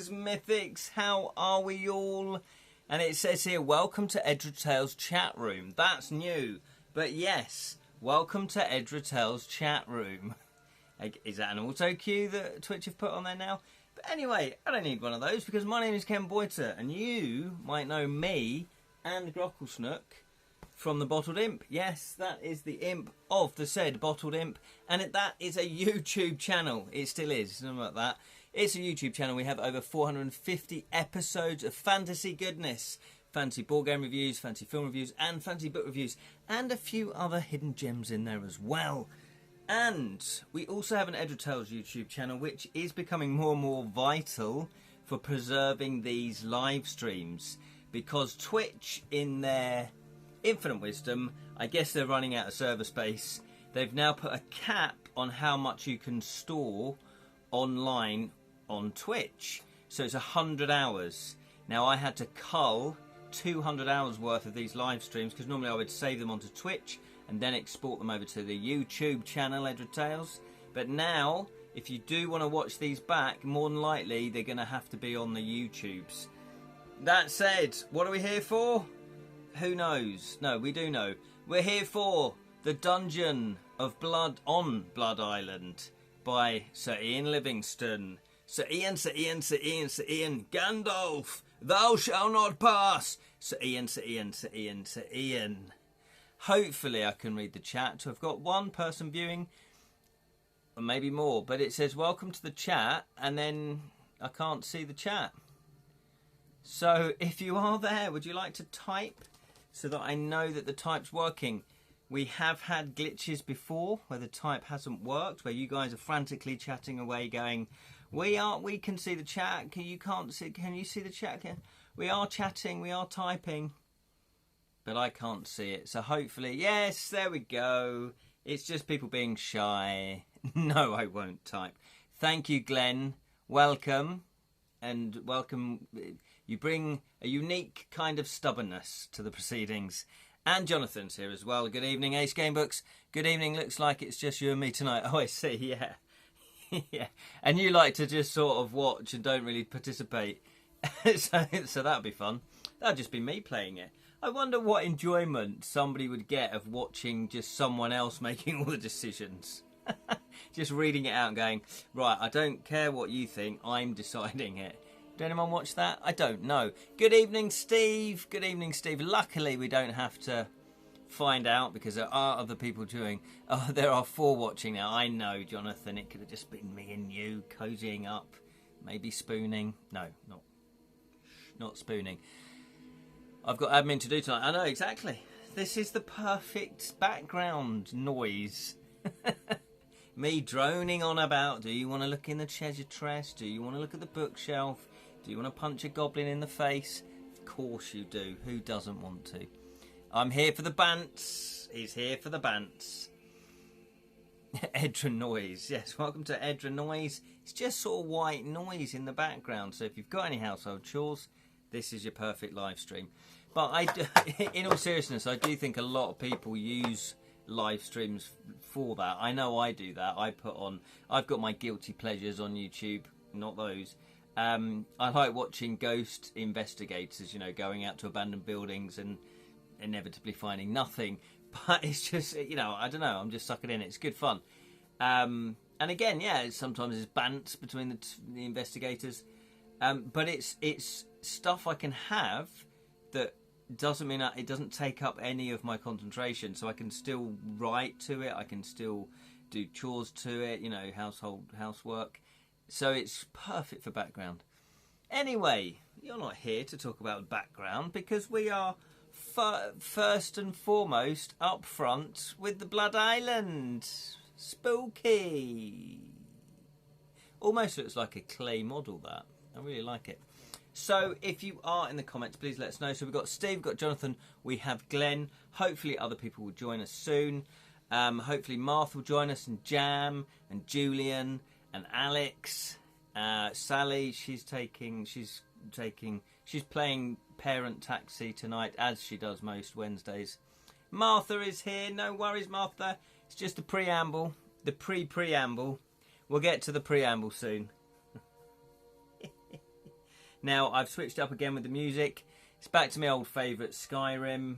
Greetings, Mythics. How are we all? And it says here, welcome to Edra Tales chat room. That's new. But yes, welcome to Edra Tales chat room. Is that an auto cue that Twitch have put on there now? But anyway, I don't need one of those because my name is Ken Boyter and you might know me and Grocklesnook from the Bottled Imp. Yes, that is the imp of the said Bottled Imp, and that is a YouTube channel. It still is, something like that. It's a YouTube channel. We have over 450 episodes of fantasy goodness, fantasy board game reviews, fantasy film reviews, and fantasy book reviews, and a few other hidden gems in there as well. And we also have an Edra Tales YouTube channel, which is becoming more and more vital for preserving these live streams, because Twitch, in their infinite wisdom, I guess they're running out of server space. They've now put a cap on how much you can store online on Twitch. So it's 100 hours. Now I had to cull 200 hours worth of these live streams because normally I would save them onto Twitch and then export them over to the YouTube channel Edra Tales. But now, if you do want to watch these back, more than likely they're going to have to be on the YouTubes. That said, what are we here for? Who knows? No, we do know. We're here for the Dungeon of Blood on Blood Island by Sir Ian Livingstone. Sir Ian, Sir Ian, Sir Ian, Sir Ian, Gandalf, thou shalt not pass. Sir Ian, Sir Ian, Sir Ian, Sir Ian. Hopefully I can read the chat. I've got one person viewing, or maybe more, but it says welcome to the chat, and then I can't see the chat. So if you are there, would you like to type so that I know that the type's working? We have had glitches before where the type hasn't worked, where you guys are frantically chatting away going, we can see the chat, can you see the chat? We are chatting, we are typing, but I can't see it. So hopefully, yes, there we go. It's just people being shy. No, I won't type. Thank you, Glenn. Welcome. And welcome. You bring a unique kind of stubbornness to the proceedings. And Jonathan's here as well. Good evening, Ace Gamebooks. Good evening. Looks like it's just you and me tonight. Oh, I see. Yeah. Yeah. And you like to just sort of watch and don't really participate. so that'd be fun. That'd just be me playing it. I wonder what enjoyment somebody would get of watching just someone else making all the decisions. Just reading it out and going, right, I don't care what you think, I'm deciding it. Did anyone watch that? I don't know. Good evening, Steve. Good evening, Steve. Luckily, we don't have to find out because there are other people doing. Oh, there are 4 watching now. I know, Jonathan. It could have just been me and you cozying up. Maybe spooning. No, not spooning. I've got admin to do tonight. I know, exactly. This is the perfect background noise. Me droning on about, do you want to look in the treasure chest? Do you want to look at the bookshelf? Do you want to punch a goblin in the face? Of course you do. Who doesn't want to? I'm here for the bants. He's here for the bants. Edra noise. Yes, welcome to Edra noise. It's just sort of white noise in the background. So if you've got any household chores, this is your perfect live stream. But in all seriousness, I do think a lot of people use live streams for that. I know I do that. I've got my guilty pleasures on YouTube, not those. I like watching ghost investigators, going out to abandoned buildings and inevitably finding nothing. But it's just, I don't know, I'm just sucking in. It's good fun. And again, yeah, sometimes it's bants between the investigators. But it's stuff I can have that doesn't mean it doesn't take up any of my concentration. So I can still write to it. I can still do chores to it, housework. So it's perfect for background. Anyway, you're not here to talk about background because we are first and foremost up front with the Blood Island. Spooky. Almost looks like a clay model, that. I really like it. So if you are in the comments, please let us know. So we've got Steve, we've got Jonathan, we have Glenn. Hopefully other people will join us soon. Hopefully Martha will join us, and Jam, and Julian, and Alex. Sally, she's playing Parent Taxi tonight, as she does most Wednesdays. Martha is here. No worries, Martha. It's just a preamble. The pre-preamble. We'll get to the preamble soon. Now, I've switched up again with the music. It's back to my old favourite, Skyrim.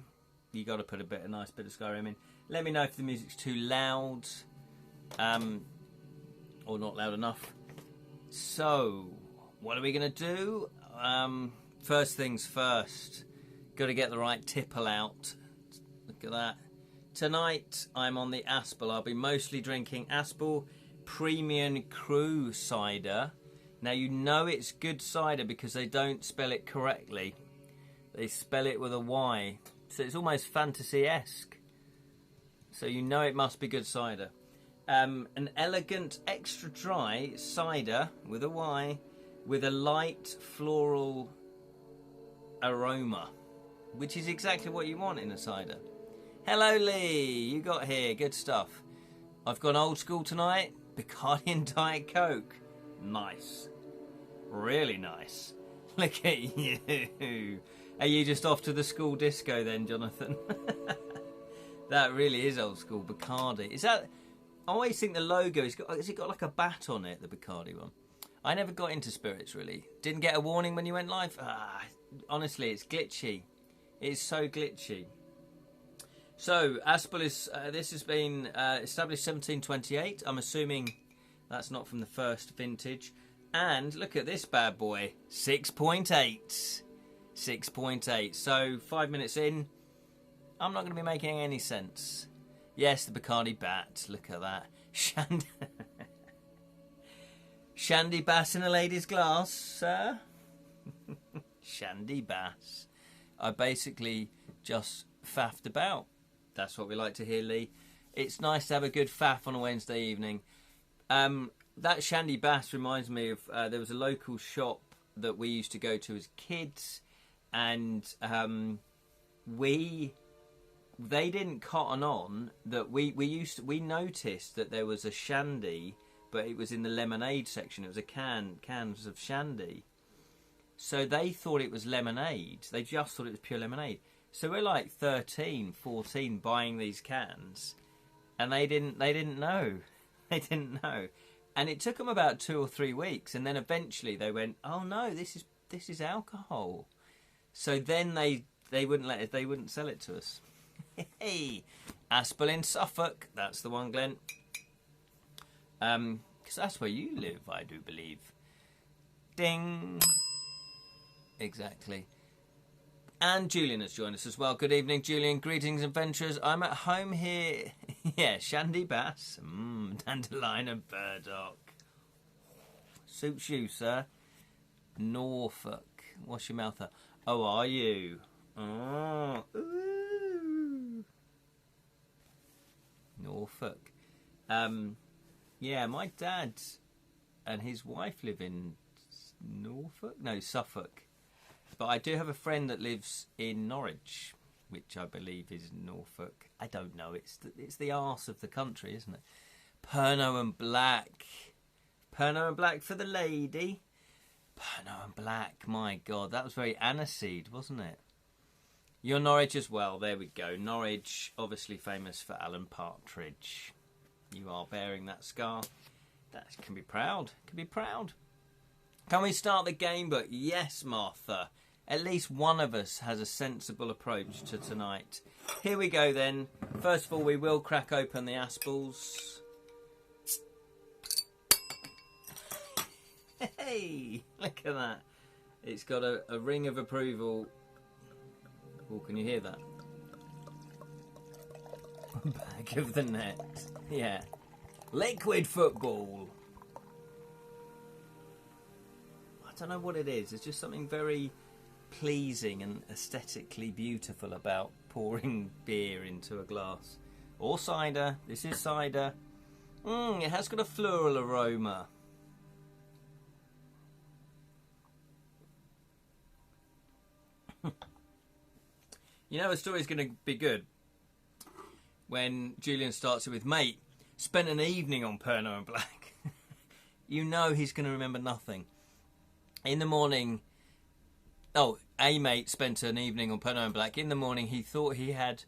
You got to put a nice bit of Skyrim in. Let me know if the music's too loud, or not loud enough. So, what are we going to do? First things first. Got to get the right tipple out. Look at that. Tonight, I'm on the Aspel. I'll be mostly drinking Aspel Premium Crew cider. Now, you know it's good cider because they don't spell it correctly. They spell it with a Y. So it's almost fantasy-esque. So you know it must be good cider. An elegant extra dry cider with a Y with a light floral aroma, which is exactly what you want in a cider. Hello Lee, you got here, good stuff. I've gone old school tonight, Bacardi and Diet Coke. Nice. Really nice. Look at you. Are you just off to the school disco then, Jonathan? That really is old school, Bacardi. Is that... I always think the logo, has it got like a bat on it, the Bacardi one? I never got into spirits, really. Didn't get a warning when you went live? Honestly, it's glitchy. It's so glitchy. So, Aspel is... this has been established 1728. I'm assuming that's not from the first vintage. And look at this bad boy. 6.8. 6.8. So, 5 minutes in, I'm not going to be making any sense. Yes, the Bacardi bat. Look at that. Shandy Bass in a lady's glass, sir. Shandy Bass. I basically just faffed about. That's what we like to hear, Lee. It's nice to have a good faff on a Wednesday evening. That Shandy Bass reminds me of... there was a local shop that we used to go to as kids, and they didn't cotton on that we noticed that there was a shandy, but it was in the lemonade section. It was a cans of shandy. So they thought it was lemonade. They just thought it was pure lemonade. So we're like 13, 14 buying these cans, and they didn't know. They didn't know. And it took them about 2 or 3 weeks, and then eventually they went, "Oh no, this is alcohol." So then they wouldn't let it. They wouldn't sell it to us. Hey, Aspel in Suffolk. That's the one, Glenn. Because that's where you live, I do believe. Ding. Exactly. And Julian has joined us as well. Good evening, Julian. Greetings, adventurers. I'm at home here. Yeah, Shandy Bass. Dandelion and burdock. Suits you, sir. Norfolk. Wash your mouth up. Oh, are you? Oh, ooh. Norfolk. Yeah, my dad and his wife live in Norfolk? No, Suffolk. But I do have a friend that lives in Norwich, which I believe is Norfolk. I don't know. It's the arse of the country, isn't it? Pernod and Black. Pernod and Black for the lady. Pernod and Black. My God, that was very aniseed, wasn't it? You're Norwich as well. There we go. Norwich, obviously famous for Alan Partridge. You are bearing that scar. That can be proud. Can be proud. Can we start the game book? Yes, Martha. At least one of us has a sensible approach to tonight. Here we go then. First of all, we will crack open the Aspels. Hey, look at that. It's got a ring of approval. Oh, can you hear that? Back of the net. Yeah. Liquid football. I don't know what it is. It's just something very pleasing and aesthetically beautiful about pouring beer into a glass. Or cider. This is cider. It has got a floral aroma. You know a story's going to be good when Julian starts it with, "Mate, spent an evening on Pernod and Black." You know he's going to remember nothing. In the morning... Oh, a mate spent an evening on Pernod and Black. In the morning, he thought he had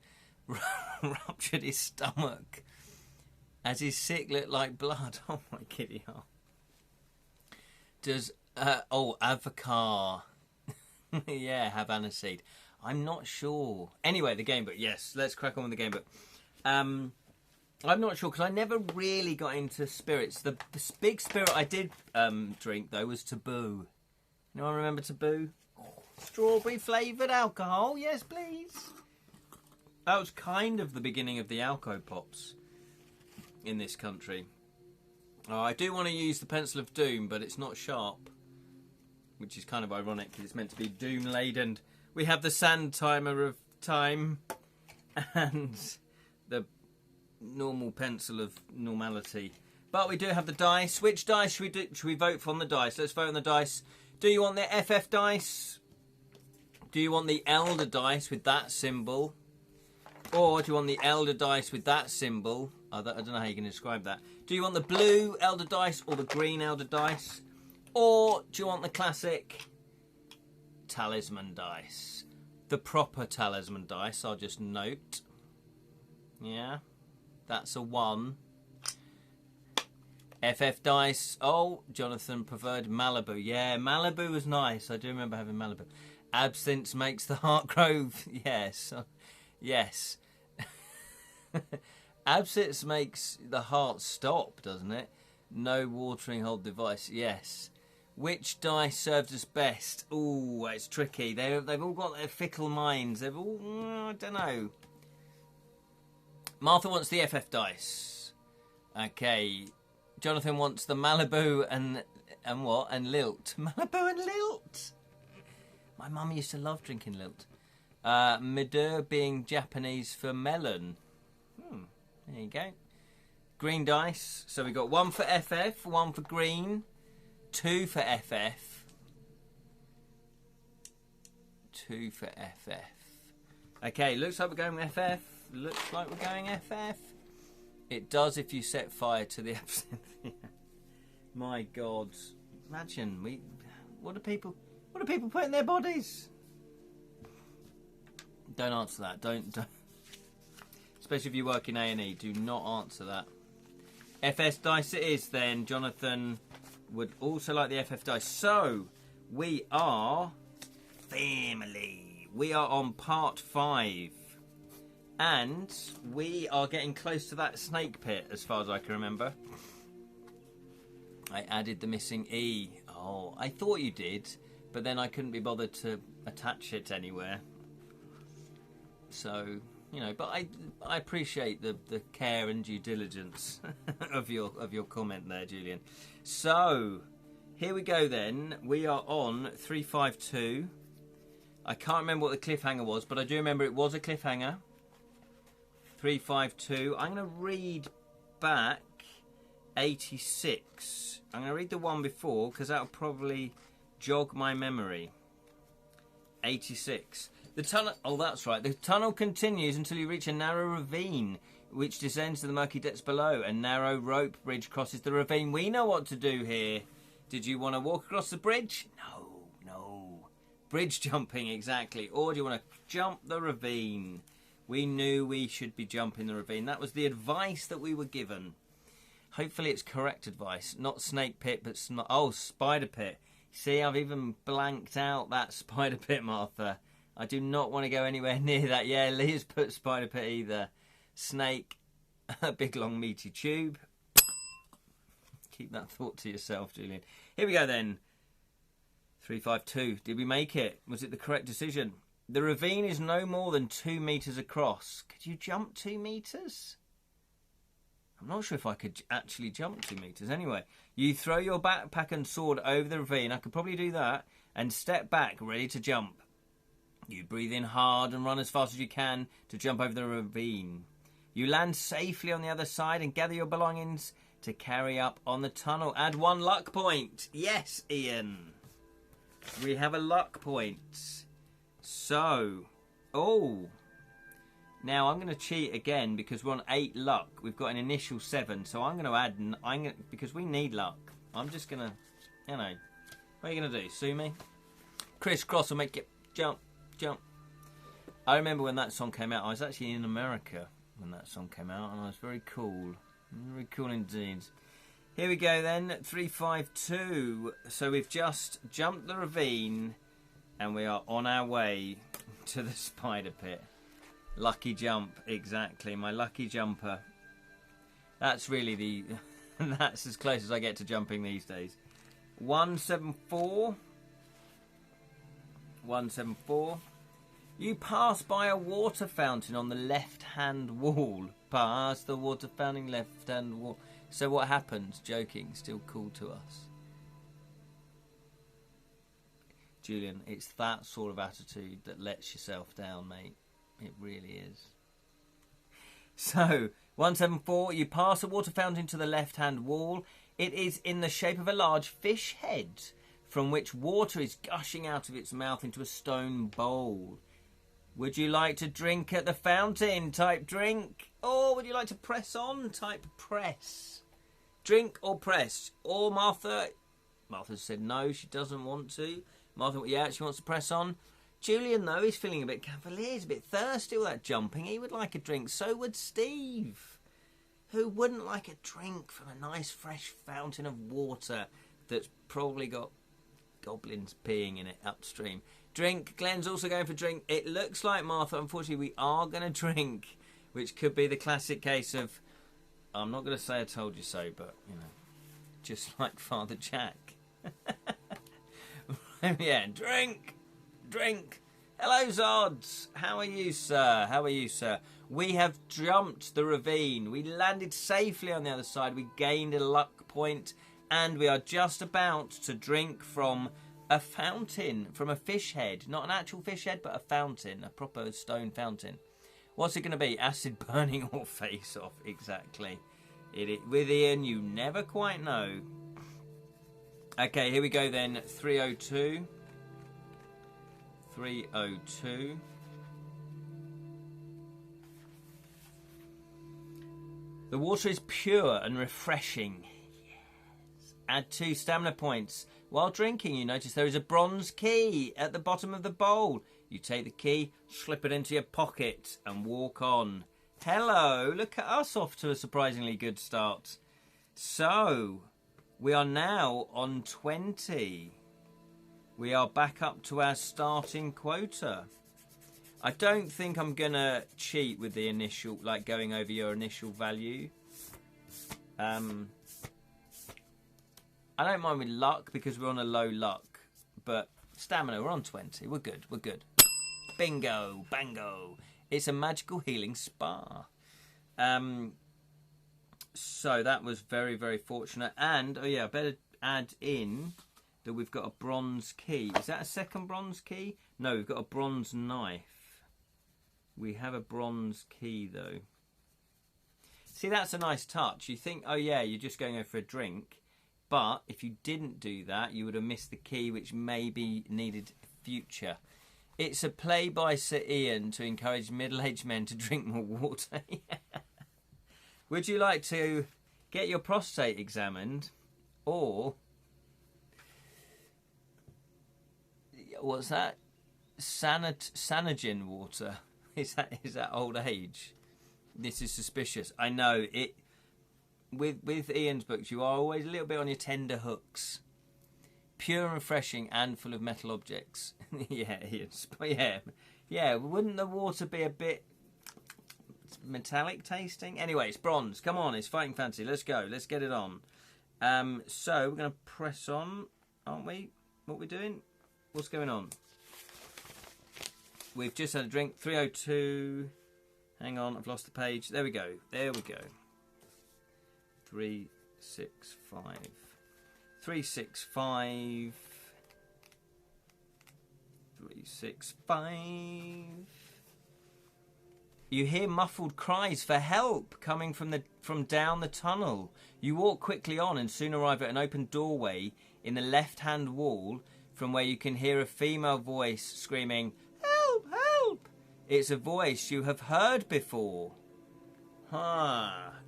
ruptured his stomach as his sick looked like blood. Oh, my giddy heart. Does Oh, avocado. Yeah, Havana seed. I'm not sure. Anyway, the game book. Yes, let's crack on with the game book. I'm not sure because I never really got into spirits. The big spirit I did drink though was Taboo. Anyone remember Taboo? Strawberry flavoured alcohol. Yes, please. That was kind of the beginning of the alco pops in this country. Oh, I do want to use the Pencil of Doom, but it's not sharp, which is kind of ironic because it's meant to be doom laden. We have the sand timer of time and the normal pencil of normality. But we do have the dice. Which dice should we do? Should we vote for on the dice? Let's vote on the dice. Do you want the FF dice? Do you want the Elder dice with that symbol? Or do you want the Elder dice with that symbol? I don't know how you can describe that. Do you want the blue Elder dice or the green Elder dice? Or do you want the classic talisman dice? The proper talisman dice, I'll just note. Yeah, that's a 1. FF dice. Oh, Jonathan preferred Malibu. Yeah, Malibu was nice. I do remember having Malibu. Absinthe makes the heart grow. Yes. Yes. Absinthe makes the heart stop, doesn't it? No watering hole device. Yes. Which dice served us best? Ooh, it's tricky. They've all got their fickle minds. They've all... I don't know. Martha wants the FF dice. Okay. Jonathan wants the Malibu and what? And Lilt. Malibu and Lilt. My mum used to love drinking Lilt. Midur being Japanese for melon. There you go. Green dice. So we got 1 for FF, 1 for green, 2 for FF, 2 for FF. Okay, looks like we're going with FF. Looks like we're going FF. It does if you set fire to the absinthe. My God, imagine what do people put in their bodies? Don't answer that. Don't. Especially if you work in A&E, do not answer that. FS dice it is then. Jonathan would also like the FF dice. So we are family. We are on part 5. And we are getting close to that snake pit, as far as I can remember. I added the missing E. Oh, I thought you did, but then I couldn't be bothered to attach it anywhere. So, you know, but I appreciate the care and due diligence of your comment there, Julian. So, here we go then. We are on 352. I can't remember what the cliffhanger was, but I do remember it was a cliffhanger. 352. I'm going to read back 86. I'm going to read the one before because that'll probably jog my memory. 86. The tunnel. Oh, that's right. The tunnel continues until you reach a narrow ravine, which descends to the murky depths below. A narrow rope bridge crosses the ravine. We know what to do here. Did you want to walk across the bridge? No. Bridge jumping, exactly. Or do you want to jump the ravine? We knew we should be jumping the ravine. That was the advice that we were given. Hopefully it's correct advice. Not snake pit, but spider pit. See, I've even blanked out that spider pit, Martha. I do not want to go anywhere near that. Yeah, Leah's put spider pit either. Snake, a big long meaty tube. Keep that thought to yourself, Julian. Here we go then. 352. Did we make it? Was it the correct decision? The ravine is no more than 2 meters across. Could you jump 2 meters? I'm not sure if I could actually jump 2 meters. Anyway, you throw your backpack and sword over the ravine. I could probably do that. And step back, ready to jump. You breathe in hard and run as fast as you can to jump over the ravine. You land safely on the other side and gather your belongings to carry up on the tunnel. Add 1 luck point. Yes, Ian. We have a luck point. So, now I'm going to cheat again because we're on 8 luck. We've got an initial 7, so I'm going to add. Because we need luck. I'm just going to, what are you going to do? Sue me? Crisscross will make it jump. I remember when that song came out. I was actually in America when that song came out, and I was very cool. Very cool indeed. Here we go then, 352. So we've just jumped the ravine and we are on our way to the spider pit. Lucky jump, exactly, my lucky jumper. That's really the... that's as close as I get to jumping these days. 174. 174. You pass by a water fountain on the left-hand wall. Pass the water fountain left-hand wall. So what happens? Joking, still cool to us. Julian, it's that sort of attitude that lets yourself down, mate. It really is. So, 174, you pass a water fountain to the left-hand wall. It is in the shape of a large fish head, from which water is gushing out of its mouth into a stone bowl. Would you like to drink at the fountain? Type drink. Or would you like to press on? Type press. Drink or press. Or Martha. Martha said no, she doesn't want to. Martha, yeah, she wants to press on. Julian, though, he's feeling a bit cavalier. He's a bit thirsty, all that jumping. He would like a drink. So would Steve. Who wouldn't like a drink from a nice fresh fountain of water that's probably got goblins peeing in it upstream? Drink. Glenn's also going for drink. It looks like, Martha, unfortunately, we are going to drink, which could be the classic case of, I'm not going to say I told you so, but, you know, just like Father Jack. Yeah, drink. Drink. Hello, Zods. How are you, sir? How are you, sir? We have jumped the ravine. We landed safely on the other side. We gained a luck point, and we are just about to drink from a fountain, from a fish head. Not an actual fish head, but a fountain, a proper stone fountain. What's it going to be? Acid burning or face off? Exactly. With Ian, you never quite know. Okay, here we go then. 302. 302. The water is pure and refreshing. Yes. Add 2 stamina points. While drinking, you notice there is a bronze key at the bottom of the bowl. You take the key, slip it into your pocket, and walk on. Hello, look at us off to a surprisingly good start. So, we are now on 20. We are back up to our starting quota. I don't think I'm going to cheat with the initial, like going over your initial value. I don't mind with luck because we're on a low luck. But stamina, we're on 20. We're good, we're good. Bingo, bango. It's a magical healing spa. So that was very, very fortunate. And, oh yeah, I better add in that we've got a bronze key. Is that a second bronze key? No, we've got a bronze knife. We have a bronze key, though. See, that's a nice touch. You think, oh yeah, you're just going over for a drink. But if you didn't do that, you would have missed the key, which maybe needed future. It's a play by Sir Ian to encourage middle-aged men to drink more water. Would you like to get your prostate examined? Or... what's that? Sanogen water. Is that old age? This is suspicious. I know it. With Ian's books, you are always a little bit on your tender hooks. Pure and refreshing, and full of metal objects. Yeah, Ian. Yeah. Wouldn't the water be a bit metallic tasting? Anyway, it's bronze. Come on, it's fighting fancy. Let's go. Let's get it on. So we're going to press on, aren't we? What we're doing? What's going on? We've just had a drink. 302. Hang on, I've lost the page. There we go. There we go. 365. 365. 365. You hear muffled cries for help coming from down the tunnel. You walk quickly on and soon arrive at an open doorway in the left-hand wall, from where you can hear a female voice screaming, "Help! Help!" It's a voice you have heard before.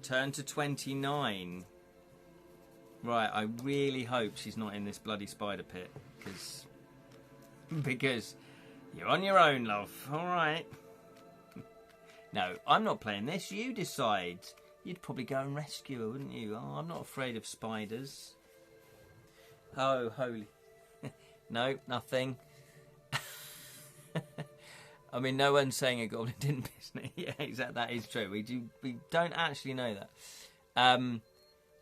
Turn to 29. Right, I really hope she's not in this bloody spider pit, because you're on your own, love. All right. No, I'm not playing this. You decide. you'd probably go and rescue her, wouldn't you? Oh, I'm not afraid of spiders. Oh, holy. No, nothing. I mean, no one's saying a goblin didn't piss me. Yeah, exactly. That is true. We don't actually know that.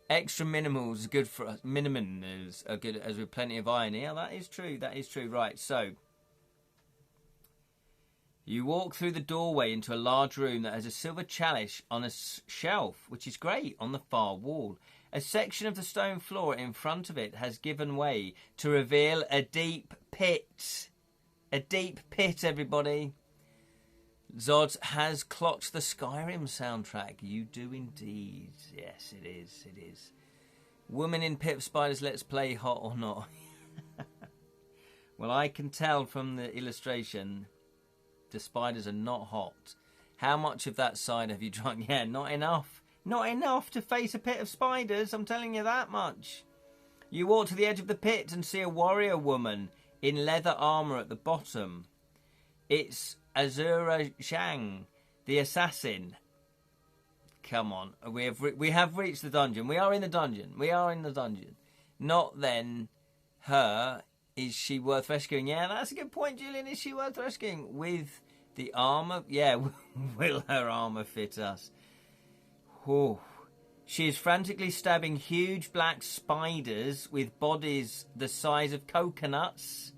Extra minimals are good for us. Minimals are good as with plenty of iron. Yeah, that is true. That is true. Right, so you walk through the doorway into a large room that has a silver chalice on a shelf, which is great, on the far wall. A section of the stone floor in front of it has given way to reveal a deep pit. A deep pit, everybody. Zod has clocked the Skyrim soundtrack. You do indeed. Yes, it is. It is. Woman in pit of spiders, let's play hot or not. Well, I can tell from the illustration the spiders are not hot. How much of that cider have you drunk? Yeah, not enough. Not enough to face a pit of spiders, I'm telling you that much. You walk to the edge of the pit and see a warrior woman in leather armour at the bottom. It's Azura Shang, the assassin. Come on, we have reached the dungeon. We are in the dungeon. We are in the dungeon. Not then her. Is she worth rescuing? Yeah, that's a good point, Julian. Is she worth rescuing? With the armour? Yeah, will her armour fit us? Oh. She is frantically stabbing huge black spiders with bodies the size of coconuts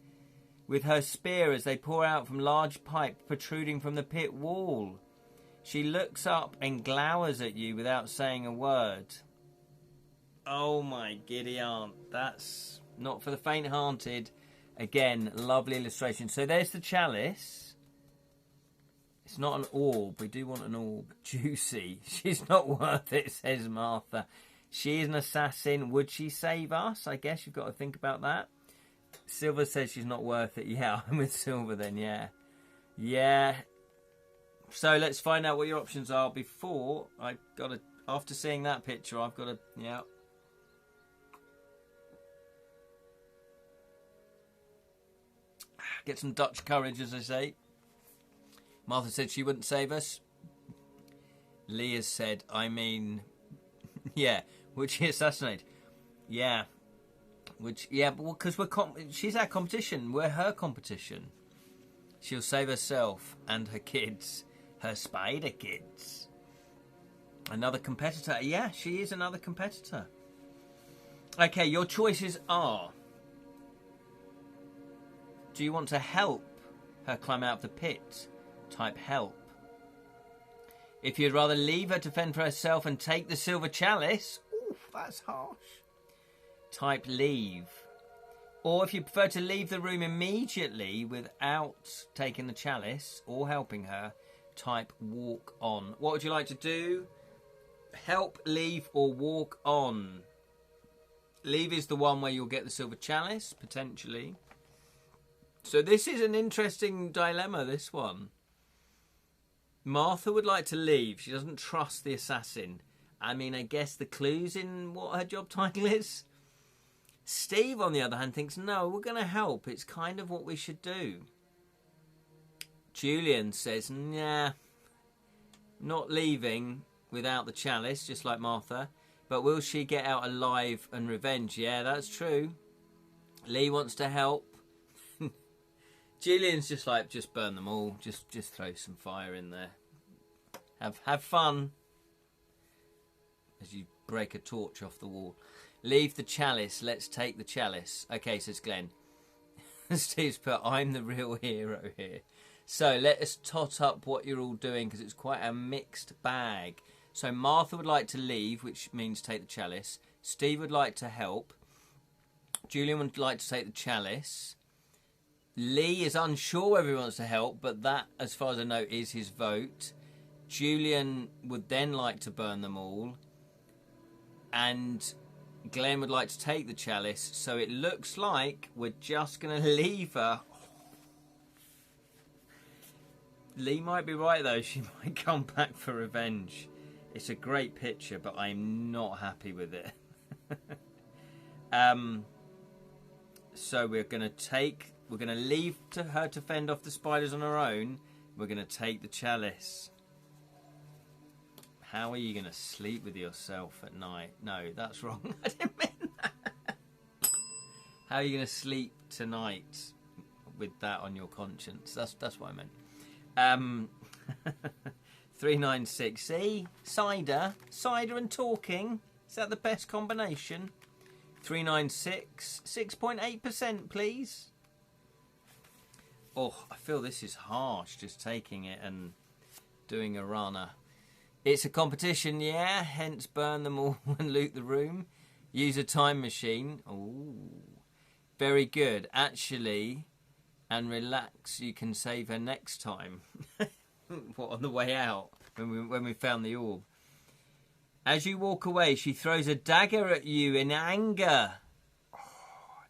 with her spear as they pour out from large pipes protruding from the pit wall. She looks up and glowers at you without saying a word. Oh my giddy aunt, that's not for the faint-hearted. Again, lovely illustration. So there's the chalice. It's not an orb. We do want an orb. Juicy. She's not worth it, says Martha. She is an assassin. Would she save us? I guess you've got to think about that. Silver says she's not worth it. Yeah, I'm with Silver then, yeah. Yeah. So let's find out what your options are before I've got to... After seeing that picture, I've got to... Yeah. Get some Dutch courage, as I say. Martha said she wouldn't save us. Leah said, I mean... Yeah, would she assassinate? Yeah. Which, yeah, because she's our competition. We're her competition. She'll save herself and her kids. Her spider kids. Another competitor. Yeah, she is another competitor. Okay, your choices are... Do you want to help her climb out of the pit? Type help. If you'd rather leave her to fend for herself and take the silver chalice... Oof, that's harsh. Type leave. Or if you prefer to leave the room immediately without taking the chalice or helping her, type walk on. What would you like to do? Help, leave, or walk on? Leave is the one where you'll get the silver chalice, potentially. So this is an interesting dilemma, this one. Martha would like to leave. She doesn't trust the assassin. I mean, I guess the clue's in what her job title is. Steve, on the other hand, thinks, no, we're going to help. It's kind of what we should do. Julian says, nah, not leaving without the chalice, just like Martha. But will she get out alive and revenge? Yeah, that's true. Lee wants to help. Julian's just like, just burn them all. Just throw some fire in there. Have fun. As you break a torch off the wall. Leave the chalice. Let's take the chalice. Okay, says Glenn. Steve's put, I'm the real hero here. So let us tot up what you're all doing because it's quite a mixed bag. So Martha would like to leave, which means take the chalice. Steve would like to help. Julian would like to take the chalice. Lee is unsure whether he wants to help, but that, as far as I know, is his vote. Julian would then like to burn them all. And Glenn would like to take the chalice. So it looks like we're just going to leave her. Lee might be right, though. She might come back for revenge. It's a great picture, but I'm not happy with it. So we're going to leave to her to fend off the spiders on her own. We're going to take the chalice. How are you going to sleep with yourself at night? No, that's wrong. I didn't mean that. How are you going to sleep tonight with that on your conscience? That's what I meant. 396. See? Cider and talking. Is that the best combination? 396. 6.8%, please. Oh, I feel this is harsh, just taking it and doing a runner. It's a competition, yeah, hence burn them all and loot the room. Use a time machine. Ooh, very good. Actually, and relax, you can save her next time. What, on the way out, when we found the orb. As you walk away, she throws a dagger at you in anger. Oh,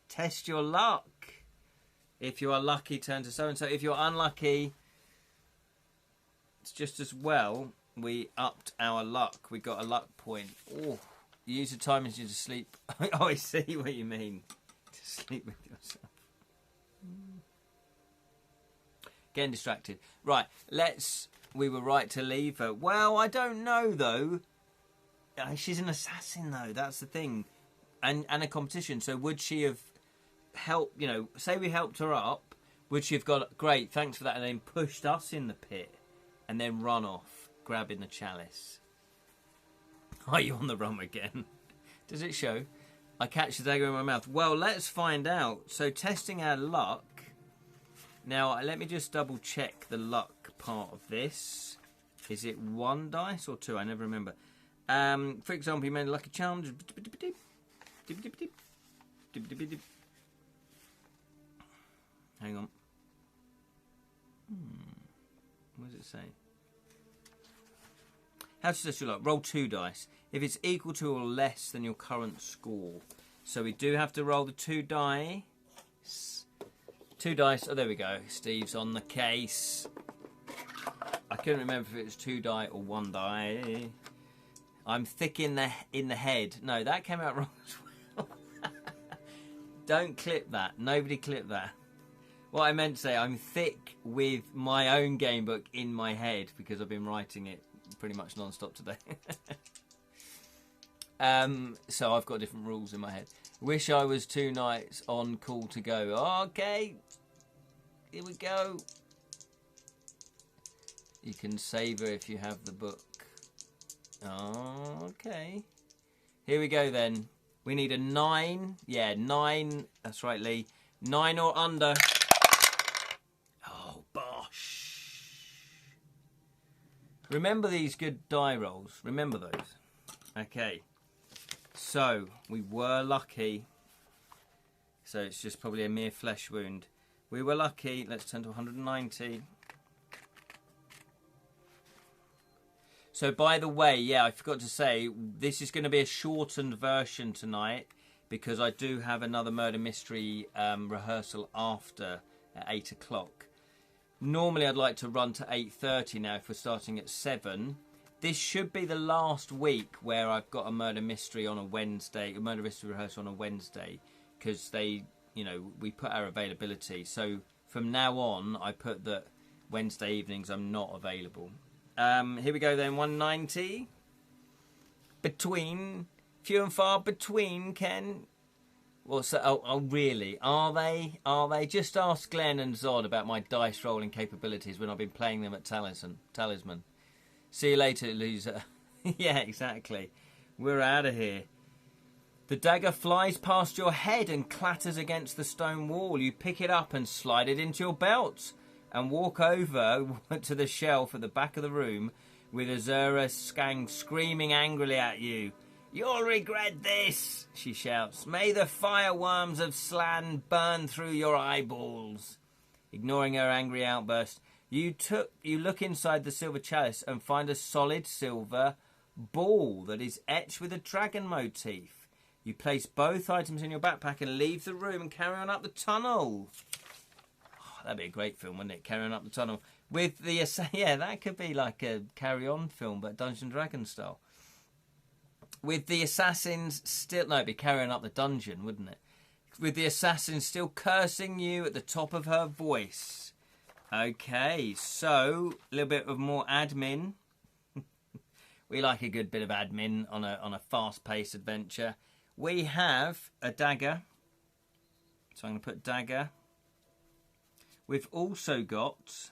test your luck. If you are lucky, turn to so-and-so. If you're unlucky, it's just as well. We upped our luck. We got a luck point. Oh, use a time machine to sleep. Oh, I see what you mean. To sleep with yourself. Getting distracted. Right, we were right to leave her. Well, I don't know, though. She's an assassin, though. That's the thing. And a competition. So would she have helped, say we helped her up, would she have got, great, thanks for that, and then pushed us in the pit and then run off, grabbing the chalice? Are you on the run again? Does it show? I catch the dagger in my mouth. Well, let's find out. So testing our luck. Now, let me just double check the luck part of this. Is it 1 dice or 2? I never remember. For example, you made a lucky charm. Hang on. What does it say? How to test your luck? Roll 2 dice. If it's equal to or less than your current score. So we do have to roll the 2 dice. 2 dice. Oh, there we go. Steve's on the case. I couldn't remember if it was 2 die or 1 die. I'm thick in the head. No, that came out wrong as well. Don't clip that. Nobody clip that. What I meant to say, I'm thick with my own game book in my head because I've been writing it pretty much non-stop today. So I've got different rules in my head. Wish I was 2 nights on call to go. Okay. Here we go. You can save her if you have the book. Okay. Here we go then. We need a 9. Yeah, 9. That's right, Lee. 9 or under. Oh, bosh. Remember these good die rolls. Remember those. Okay. So, we were lucky. So, it's just probably a mere flesh wound. We were lucky. Let's turn to 190. So, by the way, yeah, I forgot to say, this is going to be a shortened version tonight because I do have another murder mystery rehearsal after at 8 o'clock. Normally, I'd like to run to 8:30 now if we're starting at 7. This should be the last week where I've got a murder mystery on a Wednesday, a murder mystery rehearsal on a Wednesday, because they, we put our availability. So, from now on, I put that Wednesday evenings I'm not available. Here we go then, 190. Between, few and far between, Ken. Well, so, oh, really? Are they? Just ask Glenn and Zod about my dice rolling capabilities when I've been playing them at Talisman. See you later, loser. Yeah, exactly. We're out of here. The dagger flies past your head and clatters against the stone wall. You pick it up and slide it into your belt. And walk over to the shelf at the back of the room with Azura Skang screaming angrily at you. You'll regret this, she shouts. May the fireworms of Slan burn through your eyeballs. Ignoring her angry outburst, you look inside the silver chalice and find a solid silver ball that is etched with a dragon motif. You place both items in your backpack and leave the room and carry on up the tunnel. That'd be a great film, wouldn't it? Carrying up the tunnel. With the... Yeah, that could be like a carry-on film, but Dungeons & Dragons style. With the assassins still... No, it'd be carrying up the dungeon, wouldn't it? With the assassin still cursing you at the top of her voice. Okay, so a little bit of more admin. We like a good bit of admin on a fast-paced adventure. We have a dagger. So I'm going to put dagger. We've also got...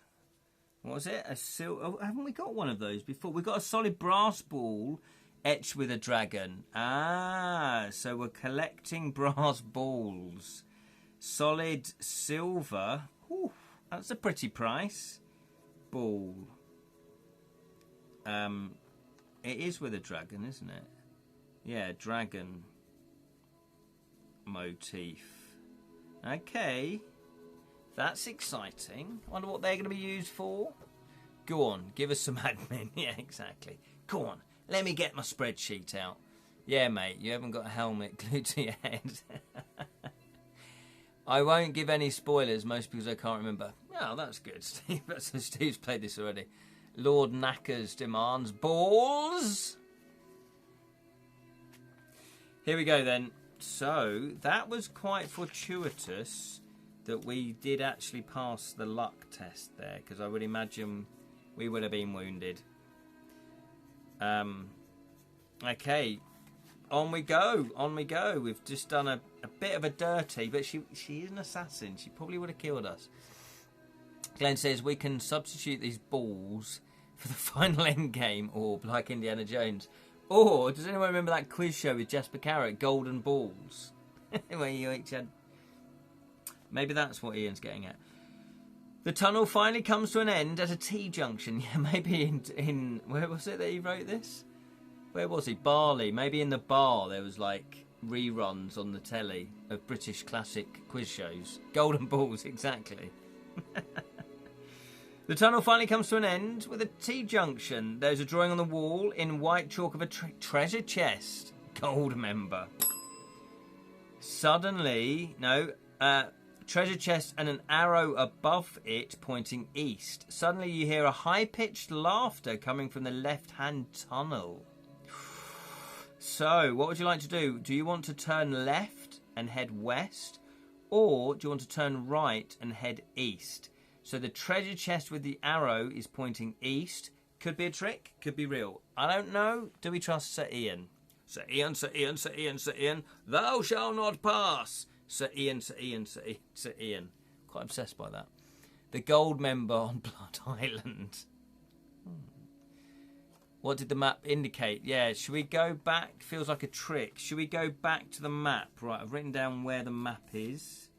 What was it? Oh, haven't we got one of those before? We've got a solid brass ball etched with a dragon. Ah, so we're collecting brass balls. Solid silver. Ooh, that's a pretty price. Ball. It is with a dragon, isn't it? Yeah, dragon motif. Okay. That's exciting. I wonder what they're going to be used for. Go on, give us some admin. Yeah, exactly. Go on, let me get my spreadsheet out. Yeah, mate, you haven't got a helmet glued to your head. I won't give any spoilers, most because I can't remember. Oh, that's good, Steve. So Steve's played this already. Lord Knackers demands balls. Here we go then. So, that was quite fortuitous that we did actually pass the luck test there, because I would imagine we would have been wounded. Okay, on we go, on we go. We've just done a bit of a dirty, but she is an assassin. She probably would have killed us. Glenn says we can substitute these balls for the final end game orb, like Indiana Jones. Or, does anyone remember that quiz show with Jasper Carrot, Golden Balls? Where you each had... Maybe that's what Ian's getting at. The tunnel finally comes to an end at a T-junction. Yeah, maybe in... Where was it that he wrote this? Where was he? Barley. Maybe in the bar there was, like, reruns on the telly of British classic quiz shows. Golden Balls, exactly. The tunnel finally comes to an end with a T-junction. There's a drawing on the wall in white chalk of a treasure chest. Gold member. Suddenly... No... treasure chest and an arrow above it pointing east. Suddenly you hear a high-pitched laughter coming from the left-hand tunnel. So, what would you like to do? Do you want to turn left and head west? Or do you want to turn right and head east? So the treasure chest with the arrow is pointing east. Could be a trick, could be real. I don't know. Do we trust Sir Ian? Sir Ian, Sir Ian, Sir Ian, Sir Ian. Thou shalt not pass. Sir Ian, Sir Ian, Sir Ian, Sir Ian. Quite obsessed by that. The gold member on Blood Island. What did the map indicate? Yeah, should we go back? Feels like a trick. Should we go back to the map? Right, I've written down where the map is.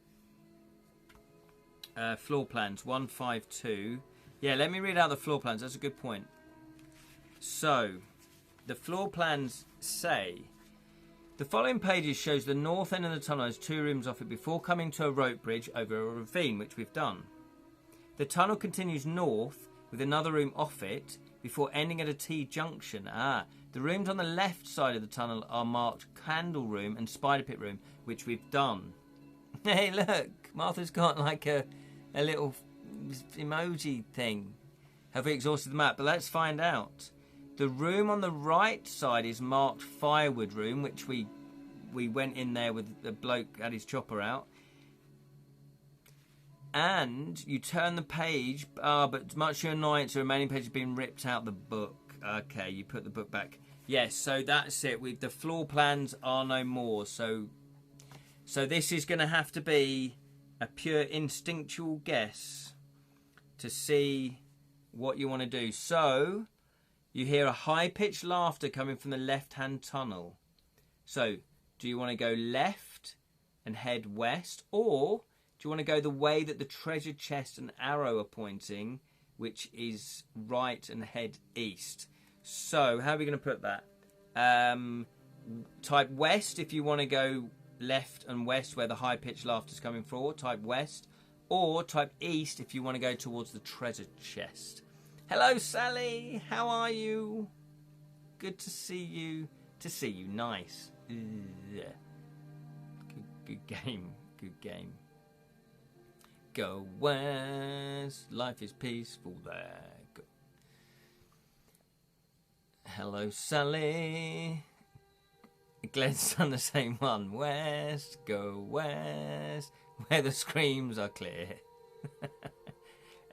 Floor plans, 152. Yeah, let me read out the floor plans. That's a good point. So, the floor plans say... The following pages shows the north end of the tunnel has 2 rooms off it before coming to a rope bridge over a ravine, which we've done. The tunnel continues north with another room off it before ending at a T-junction. The rooms on the left side of the tunnel are marked Candle Room and Spider Pit Room, which we've done. Hey, look! Martha's got like a little emoji thing. Have we exhausted the map? But let's find out. The room on the right side is marked Firewood Room, which we went in there with the bloke had his chopper out. And you turn the page, but much to your annoyance, the remaining page has been ripped out the book. Okay, you put the book back. Yes, so that's it. The floor plans are no more. So this is going to have to be a pure instinctual guess to see what you want to do. So... You hear a high-pitched laughter coming from the left-hand tunnel. So, do you want to go left and head west? Or do you want to go the way that the treasure chest and arrow are pointing, which is right and head east? So, how are we going to put that? Type west if you want to go left and west where the high-pitched laughter is coming from. Type west. Or type east if you want to go towards the treasure chest. Hello, Sally. How are you? Good to see you. Nice. Good game. Good game. Go west. Life is peaceful there. Go. Hello, Sally. Glenn's done the same one. West. Go west. Where the screams are clear.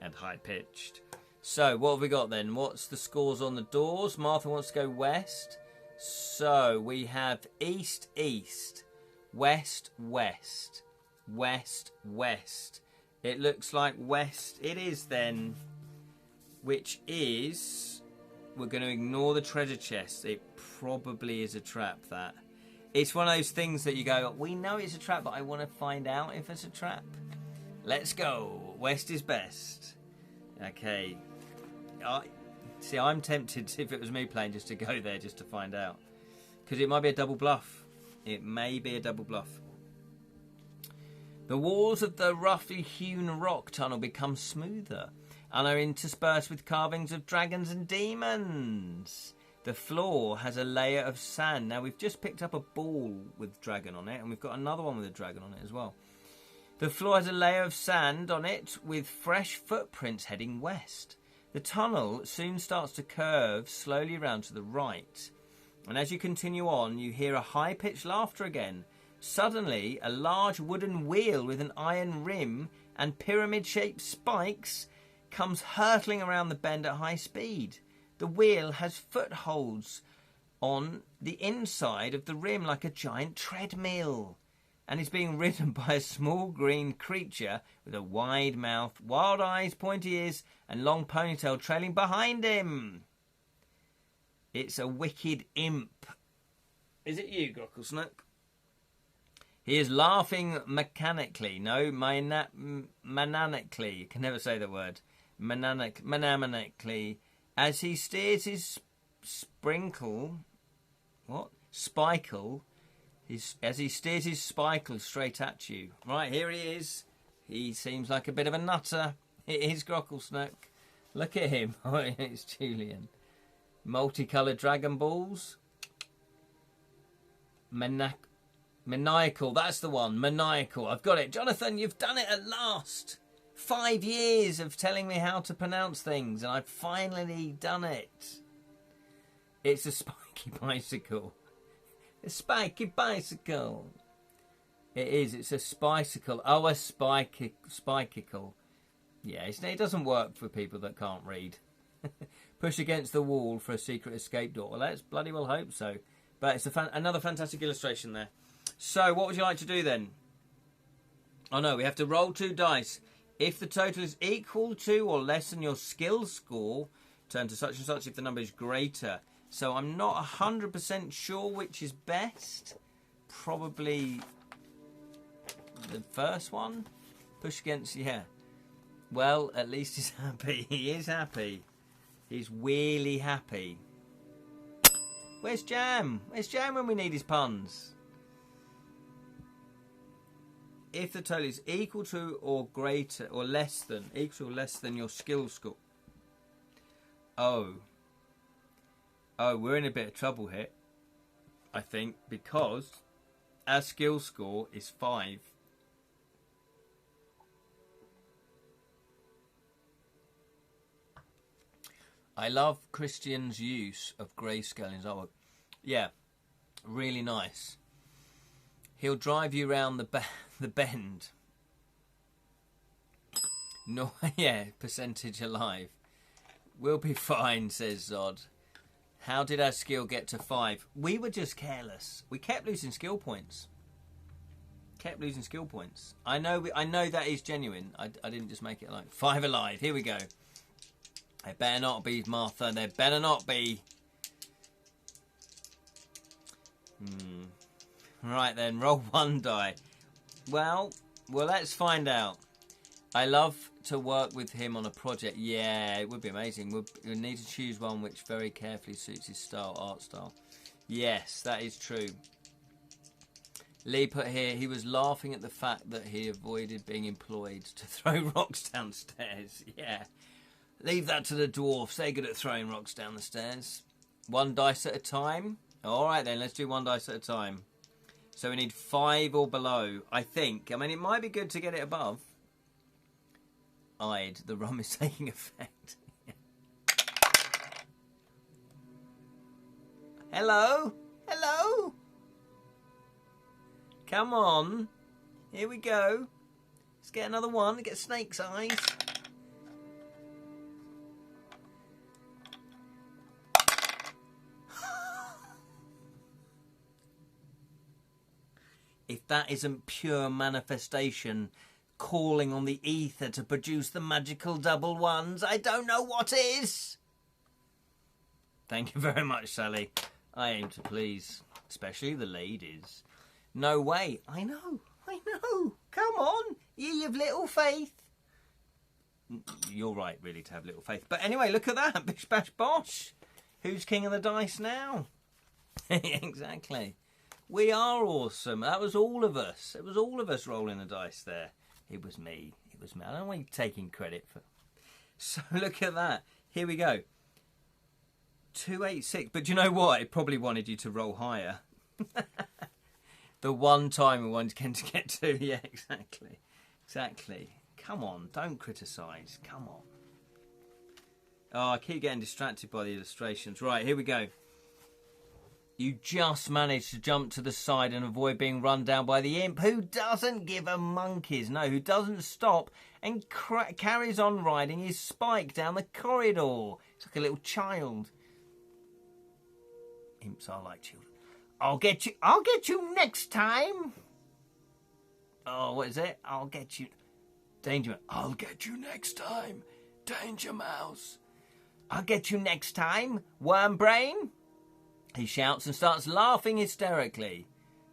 And high-pitched. So, what have we got then? What's the scores on the doors? Martha wants to go west. So, we have east, east, west, west, west, west. It looks like west it is then, which is... We're going to ignore the treasure chest. It probably is a trap, that. It's one of those things that you go, we know it's a trap, but I want to find out if it's a trap. Let's go. West is best. Okay. See, I'm tempted, if it was me playing, just to go there just to find out. Because it might be a double bluff. It may be a double bluff. The walls of the roughly hewn rock tunnel become smoother and are interspersed with carvings of dragons and demons. The floor has a layer of sand. Now, we've just picked up a ball with dragon on it, and we've got another one with a dragon on it as well. The floor has a layer of sand on it with fresh footprints heading west. The tunnel soon starts to curve slowly round to the right. And as you continue on, you hear a high-pitched laughter again. Suddenly, a large wooden wheel with an iron rim and pyramid-shaped spikes comes hurtling around the bend at high speed. The wheel has footholds on the inside of the rim like a giant treadmill and is being ridden by a small green creature with a wide mouth, wild eyes, pointy ears and long ponytail trailing behind him. It's a wicked imp. Is it you, Grocklesnook? He is laughing mechanically. No, mananically. You can never say the word. Mananically. As he steers his Spikel, as he steers his Spikel straight at you. Right, here he is. He seems like a bit of a nutter. It is Grocklesnook. Look at him. Oh, it's Julian. Multicoloured Dragon Balls. Maniacal, that's the one. Maniacal. I've got it. Jonathan, you've done it at last. 5 years of telling me how to pronounce things, and I've finally done it. It's a spiky bicycle. A spiky bicycle. It is. It's a spicicle. Oh, a spikicle. Yeah, it doesn't work for people that can't read. Push against the wall for a secret escape door. Well, let's bloody well hope so. But it's another fantastic illustration there. So, what would you like to do then? Oh no, we have to roll 2 dice. If the total is equal to or less than your skill score, turn to such and such if the number is greater. So I'm not 100% sure which is best. Probably the first one. Push against, yeah. Well, at least he's happy. He is happy. He's really happy. Where's Jam? Where's Jam when we need his puns? If the total is equal to or greater or less than, equal or less than your skill score. Oh, we're in a bit of trouble here, I think, because our skill score is 5. I love Christian's use of grayscale in his artwork. Yeah, really nice. He'll drive you around the bend. No, yeah, percentage alive. We'll be fine, says Zod. How did our skill get to 5? We were just careless. We kept losing skill points. I know that is genuine. I didn't just make it like 5 alive. Here we go. It better not be, Martha. There better not be. Right then, roll 1 die. Well, let's find out. I love to work with him on a project. Yeah, it would be amazing. We'll need to choose one which very carefully suits his art style. Yes, that is true. Lee put here, he was laughing at the fact that he avoided being employed to throw rocks downstairs. Yeah. Leave that to the dwarfs. They're good at throwing rocks down the stairs. 1 dice at a time. All right, then. Let's do 1 dice at a time. So we need 5 or below, I think. I mean, it might be good to get it above. The rum is taking effect. Hello? Hello? Come on. Here we go. Let's get another one. Get snake's eyes. if that isn't pure manifestation calling on the ether to produce the magical double ones, I don't know what is. Thank you very much, Sally. I aim to please, especially the ladies. No way. I know. Come on. Ye of little faith. You're right, really, to have little faith. But anyway, look at that. Bish, bash, bosh. Who's king of the dice now? Exactly. We are awesome. That was all of us. It was all of us rolling the dice there. It was me. I don't want you taking credit for... So look at that. Here we go. 286. But you know what? It probably wanted you to roll higher. The one time we wanted Ken to get to. Yeah, exactly. Come on, don't criticise. Come on. Oh, I keep getting distracted by the illustrations. Right, here we go. You just managed to jump to the side and avoid being run down by the imp, who doesn't give a monkey's, no, who doesn't stop and carries on riding his spike down the corridor. It's like a little child. Imps are like children. I'll get you next time. Oh, what is it? I'll get you... Danger. I'll get you next time. Danger Mouse. I'll get you next time, worm brain. He shouts and starts laughing hysterically.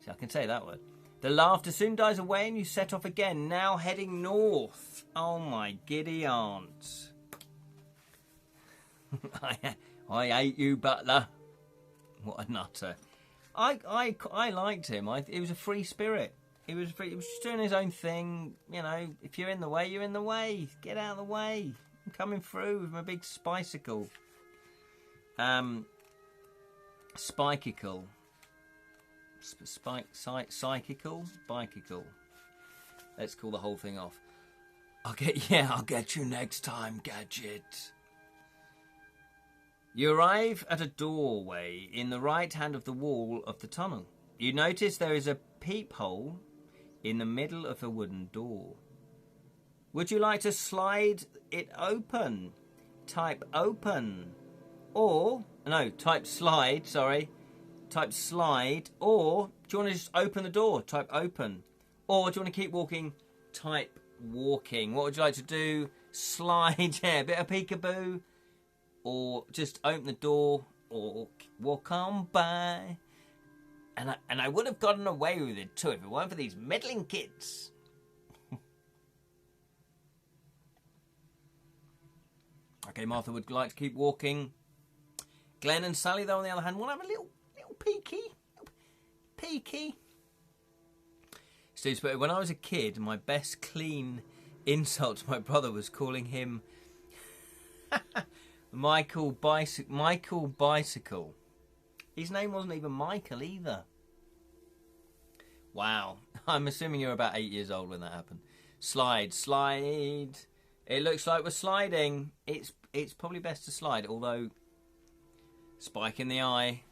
See, I can say that word. The laughter soon dies away and you set off again, now heading north. Oh my giddy aunt. I hate you, butler. What a nutter. I liked him. He was a free spirit. He was just doing his own thing. You know, if you're in the way, you're in the way. Get out of the way. I'm coming through with my big spicicle. Spikeable. Psychical? Bikeable. Let's call the whole thing off. I'll get you next time, Gadget. You arrive at a doorway in the right hand of the wall of the tunnel. You notice there is a peephole in the middle of a wooden door. Would you like to slide it open? Type open. Or, no, type slide, sorry. Type slide. Or, do you want to just open the door? Type open. Or, do you want to keep walking? Type walking. What would you like to do? Slide, yeah, a bit of peekaboo. Or just open the door. Or walk on by. And I would have gotten away with it too if it weren't for these meddling kids. Okay, Martha would like to keep walking. Glenn and Sally, though, on the other hand, want to have a little peeky. Steve's put, when I was a kid, my best clean insult to my brother was calling him Michael Bicycle. His name wasn't even Michael either. Wow. I'm assuming you're about 8 years old when that happened. Slide. It looks like we're sliding. It's probably best to slide, although spike in the eye.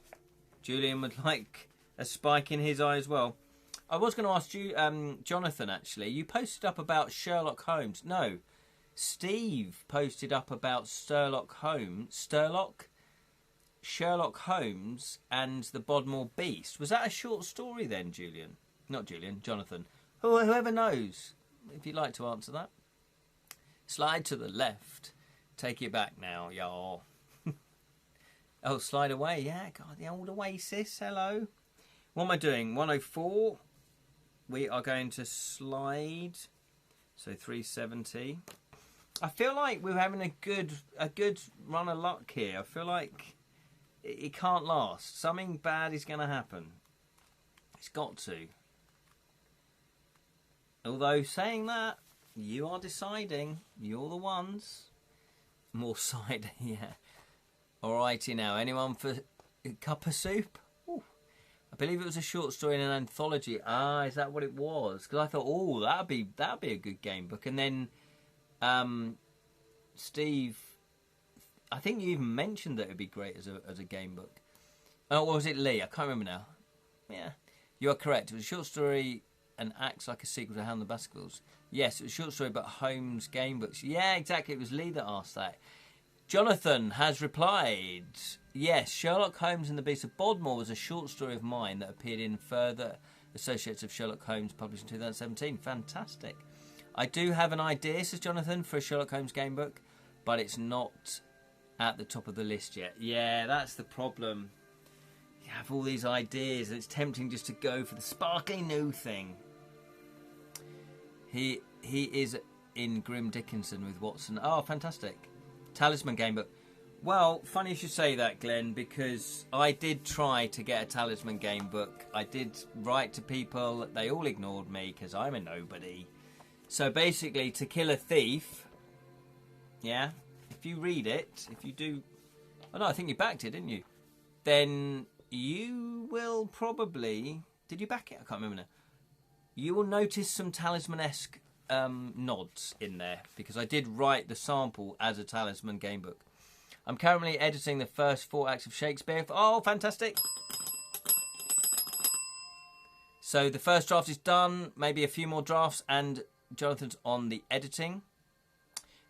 Julian would like a spike in his eye as well. I was going to ask you, Jonathan, actually. You posted up about Sherlock Holmes. No, Steve posted up about Sherlock Holmes and the Bodmore Beast. Was that a short story then, Julian? Not Julian, Jonathan. Whoever knows, if you'd like to answer that. Slide to the left. Take it back now, y'all. Oh, slide away. Yeah, God, the old Oasis. Hello. What am I doing? 104. We are going to slide. So 370. I feel like we're having a good run of luck here. I feel like it can't last. Something bad is going to happen. It's got to. Although saying that, you are deciding. You're the ones. More side, yeah. Alrighty now. Anyone for a cup of soup? Ooh. I believe it was a short story in an anthology. Ah, is that what it was? Because I thought, oh, that'd be a good game book. And then, Steve, I think you even mentioned that it'd be great as a game book. Oh, or was it Lee? I can't remember now. Yeah, you are correct. It was a short story and acts like a sequel to Hound the Baskervilles. Yes, it was a short story about Holmes game books. Yeah, exactly. It was Lee that asked that. Jonathan has replied, yes, Sherlock Holmes and the Beast of Bodmore was a short story of mine that appeared in further Associates of Sherlock Holmes, published in 2017. Fantastic. I do have an idea, says Jonathan, for a Sherlock Holmes game book, but it's not at the top of the list yet. Yeah, that's the problem. You have all these ideas, and it's tempting just to go for the sparkly new thing. He is in Grim Dickinson with Watson. Oh, fantastic. Talisman game book. Well, funny you should say that, Glenn, because I did try to get a Talisman game book. I did write to people. They all ignored me because I'm a nobody. So basically, To Kill a Thief, yeah, if you read it, if you do... Oh, no, I think you backed it, didn't you? Then you will probably... Did you back it? I can't remember now. You will notice some Talisman-esque nods in there, because I did write the sample as a Talisman game book. I'm currently editing the first 4 acts of Shakespeare. Oh, fantastic. So the first draft is done, maybe a few more drafts, and Jonathan's on the editing.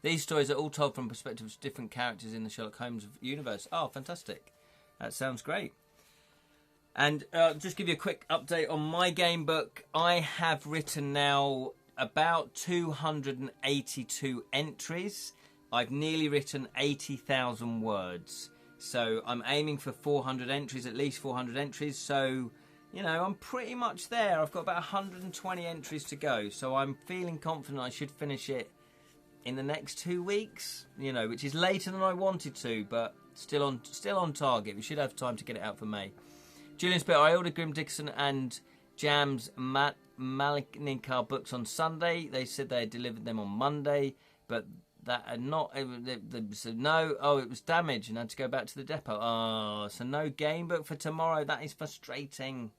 These stories are all told from perspectives of different characters in the Sherlock Holmes universe. Oh, fantastic. That sounds great. And just give you a quick update on my game book. I have written now about 282 entries. I've nearly written 80,000 words. So I'm aiming for 400 entries, at least 400 entries. So, you know, I'm pretty much there. I've got about 120 entries to go. So I'm feeling confident I should finish it in the next 2 weeks, you know, which is later than I wanted to, but still on target. We should have time to get it out for May. Julian Spitt, I ordered Grim Dixon and Jam's Malininkar books on Sunday. They said they had delivered them on Monday, but that had not. They said no. Oh, it was damaged and had to go back to the depot. Oh, so no game book for tomorrow. That is frustrating.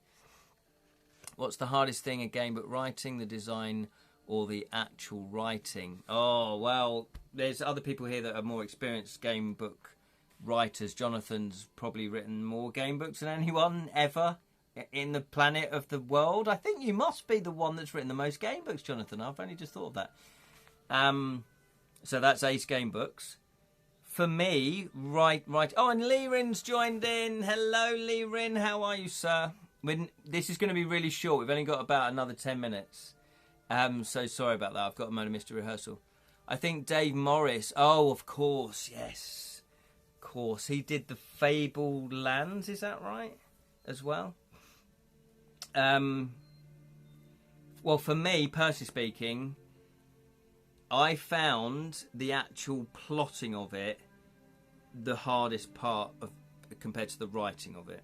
What's the hardest thing in game book writing? The design or the actual writing? Oh, well, there's other people here that are more experienced game book writers. Jonathan's probably written more game books than anyone ever in the planet of the world. I think you must be the one that's written the most game books, Jonathan. I've only just thought of that. So that's Ace Game Books. For me, right. Oh, and Lee Rin's joined in. Hello, Lee Rin. How are you, sir? This is going to be really short. We've only got about another 10 minutes. So sorry about that. I've got a Murder Mystery rehearsal. I think Dave Morris. Oh, of course. Yes. Of course. He did the Fabled Lands. Is that right? As well? Well, for me, personally speaking, I found the actual plotting of it the hardest part compared to the writing of it.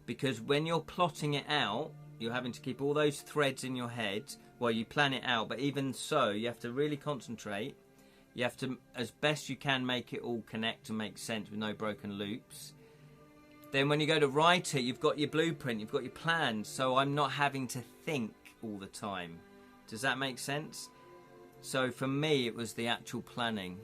Because when you're plotting it out, you're having to keep all those threads in your head while you plan it out. But even so, you have to really concentrate. You have to, as best you can, make it all connect and make sense with no broken loops. Then when you go to write it, you've got your blueprint, you've got your plans. So I'm not having to think all the time. Does that make sense? So for me, it was the actual planning.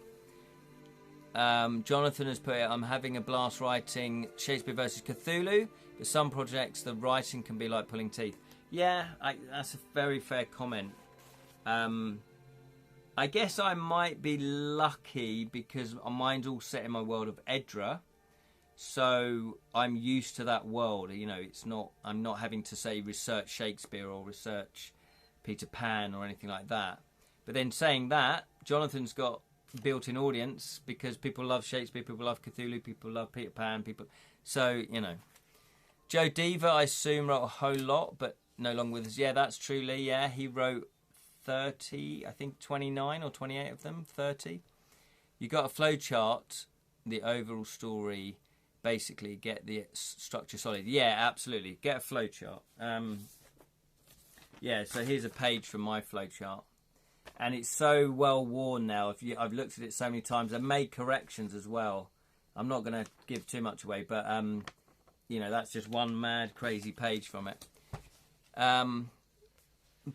Jonathan has put it, I'm having a blast writing Shakespeare versus Cthulhu. But some projects, the writing can be like pulling teeth. Yeah, that's a very fair comment. I guess I might be lucky because my mind's all set in my world of Edra. So I'm used to that world. You know, I'm not having to say research Shakespeare or research Peter Pan or anything like that. But then saying that, Jonathan's got built-in audience because people love Shakespeare, people love Cthulhu, people love Peter Pan, people. So, you know. Joe Diva, I assume, wrote a whole lot, but no longer with us. Yeah, that's true, Lee. Yeah, he wrote 30, I think 29 or 28 of them, 30. You got a flowchart, the overall story, basically get the structure solid. Yeah, absolutely. Get a flowchart. Yeah, so here's a page from my flowchart. And it's so well worn now. I've looked at it so many times. I've made corrections as well. I'm not going to give too much away, but you know, that's just one mad, crazy page from it.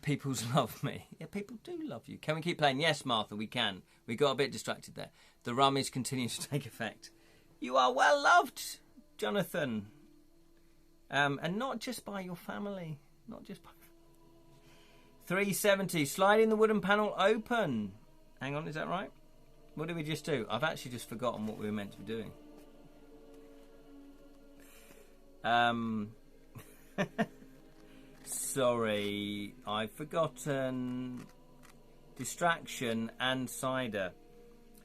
People's love me. Yeah, people do love you. Can we keep playing? Yes, Martha, we can. We got a bit distracted there. The rummies continue to take effect. You are well loved, Jonathan. And not just by your family. Not just by... 370. Sliding the wooden panel open. Hang on, is that right? What did we just do? I've actually just forgotten what we were meant to be doing. Sorry, I've forgotten. Distraction and cider.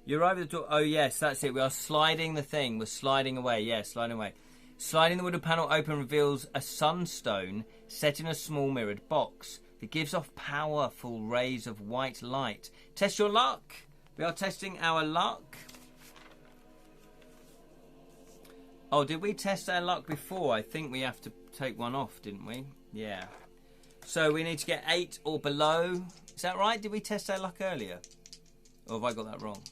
You're over the door. Oh, yes, that's it. We are sliding the thing. We're sliding away. Yeah, sliding away. Sliding the wooden panel open reveals a sunstone set in a small mirrored box that gives off powerful rays of white light. Test your luck. We are testing our luck. Oh, did we test our luck before? I think we have to take one off, didn't we? Yeah. So we need to get 8 or below. Is that right? Did we test our luck earlier? Or have I got that wrong?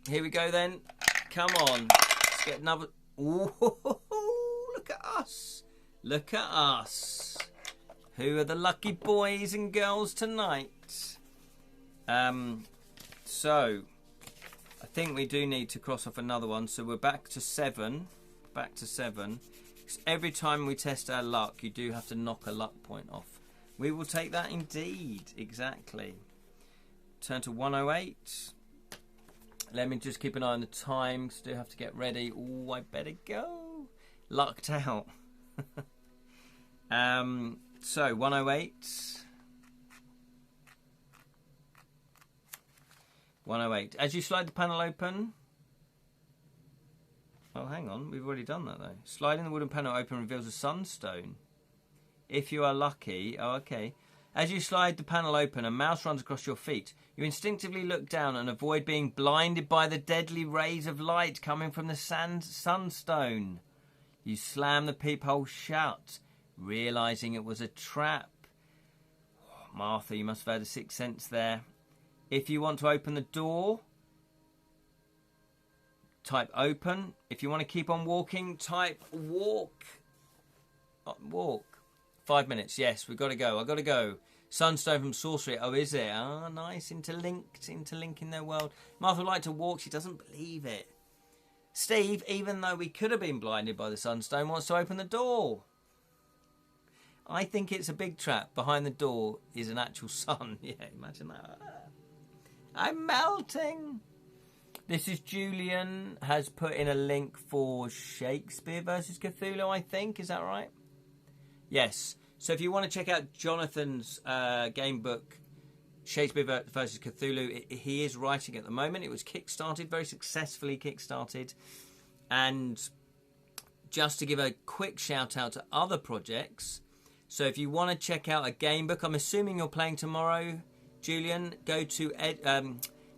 Here we go then. Come on. Let's get another... Ooh, look at us. Look at us. Who are the lucky boys and girls tonight? So, I think we do need to cross off another one. So we're back to 7. Back to 7. Every time we test our luck, you do have to knock a luck point off. We will take that indeed. Exactly. Turn to 108. Let me just keep an eye on the time. Still have to get ready. Oh, I better go. Lucked out. So 108. 108. As you slide the panel open. Oh, hang on. We've already done that, though. Sliding the wooden panel open reveals a sunstone. If you are lucky... Oh, okay. As you slide the panel open, a mouse runs across your feet. You instinctively look down and avoid being blinded by the deadly rays of light coming from the sunstone. You slam the peephole shut, realising it was a trap. Oh, Martha, you must have had a sixth sense there. If you want to open the door... type open. If you want to keep on walking, type walk. Walk. 5 minutes. Yes, we've got to go. I've got to go. Sunstone from sorcery. Oh, is it? Ah, nice. Interlinking their world. Martha would like to walk. She doesn't believe it. Steve, even though we could have been blinded by the sunstone, wants to open the door. I think it's a big trap. Behind the door is an actual sun. Yeah, imagine that. I'm melting. This is Julian has put in a link for Shakespeare versus Cthulhu, I think. Is that right? Yes. So if you want to check out Jonathan's game book, Shakespeare versus Cthulhu, he is writing at the moment. It was kickstarted, very successfully kickstarted. And just to give a quick shout out to other projects. So if you want to check out a game book, I'm assuming you're playing tomorrow, Julian, go to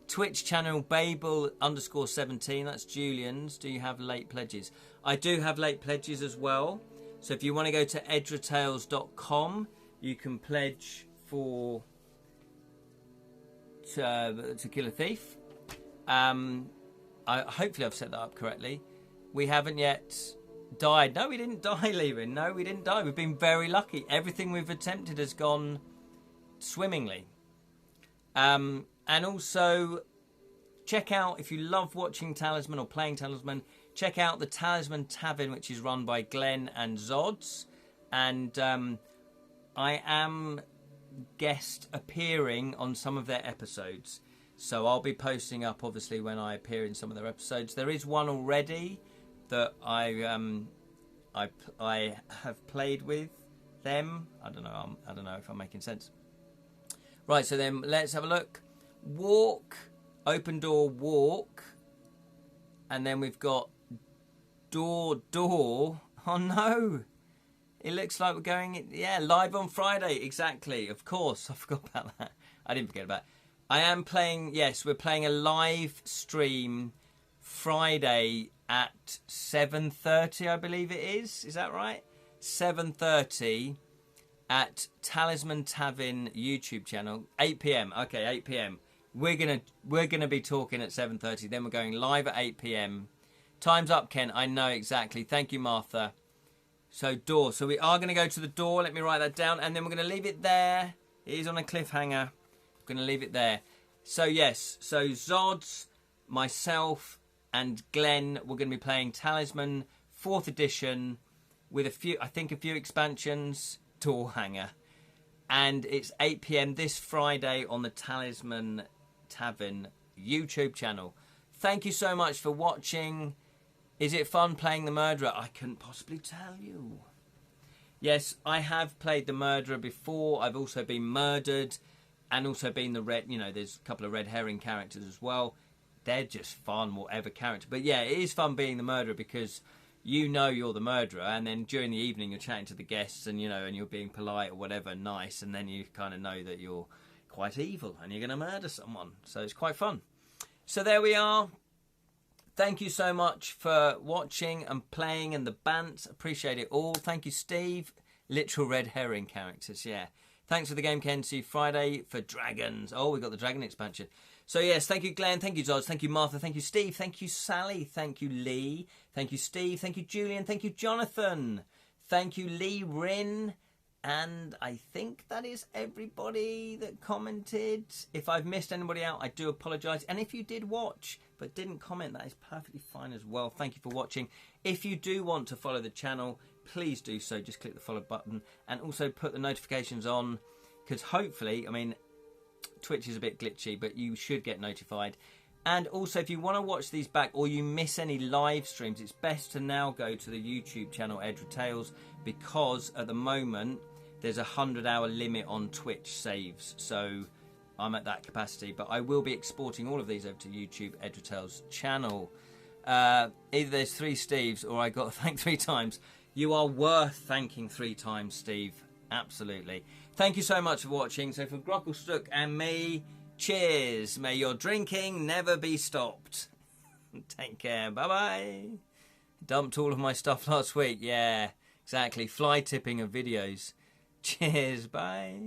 Twitch channel Babel_17. That's Julian's. Do you have late pledges? I do have late pledges as well. So if you want to go to edratales.com, you can pledge for to kill a thief. Hopefully I've set that up correctly. We haven't yet died. No, we didn't die, Levin. No, we didn't die. We've been very lucky. Everything we've attempted has gone swimmingly. And also, check out, if you love watching Talisman or playing Talisman, check out the Talisman Tavern, which is run by Glenn and Zods. And I am guest appearing on some of their episodes. So I'll be posting up, obviously, when I appear in some of their episodes. There is one already that I have played with them. I don't know if I'm making sense. Right, so then let's have a look. Walk, open door, walk. And then we've got door. Oh no, it looks like we're going, yeah, live on Friday. Exactly, of course, I forgot about that. I didn't forget about it. I am playing, yes, we're playing a live stream Friday at 7:30, I believe it is. Is that right? 7:30 at Talisman Tavern YouTube channel. 8 p.m. Okay, 8 p.m. We're gonna be talking at 7:30. Then we're going live at 8 p.m. Time's up, Ken. I know exactly. Thank you, Martha. So door. So we are going to go to the door. Let me write that down, and then we're going to leave it there. It is on a cliffhanger. We're going to leave it there. So yes. So Zods, myself, and Glenn, we're going to be playing Talisman 4th edition with a few expansions. Door hanger, and it's 8 p.m. this Friday on the Talisman Tavern YouTube channel. Thank you so much for watching. Is it fun playing the murderer? I couldn't possibly tell you. Yes, I have played the murderer before. I've also been murdered, and also been the red. You know, there's a couple of red herring characters as well. They're just fun, whatever character. But yeah, it is fun being the murderer because you know you're the murderer, and then during the evening you're chatting to the guests, and you know, and you're being polite or whatever, nice, and then you kind of know that you're quite evil and you're going to murder someone. So it's quite fun. So there we are. Thank you so much for watching and playing and the bants. Appreciate it all. Thank you, Steve. Literal red herring characters, yeah. Thanks for the game, Ken. See you Friday for dragons. Oh, we got the dragon expansion. So yes, thank you, Glenn. Thank you, Dodge. Thank you, Martha. Thank you, Steve. Thank you, Sally. Thank you, Lee. Thank you, Steve. Thank you, Julian. Thank you, Jonathan. Thank you, Lee Rin. And I think that is everybody that commented. If I've missed anybody out, I do apologise. And if you did watch but didn't comment, that is perfectly fine as well. Thank you for watching. If you do want to follow the channel, please do so. Just click the follow button and also put the notifications on, because hopefully, I mean, Twitch is a bit glitchy, but you should get notified. And also, if you want to watch these back or you miss any live streams, it's best to now go to the YouTube channel Edra Tales, because at the moment there's a 100-hour limit on Twitch saves. So I'm at that capacity, but I will be exporting all of these over to YouTube Edra Tales channel. Either there's 3 Steves or I got to thank 3 times. You are worth thanking 3 times, Steve. Absolutely. Thank you so much for watching. So for Grockelstuck and me, cheers. May your drinking never be stopped. Take care. Bye-bye. Dumped all of my stuff last week. Yeah, exactly. Fly tipping of videos. Cheers. Bye.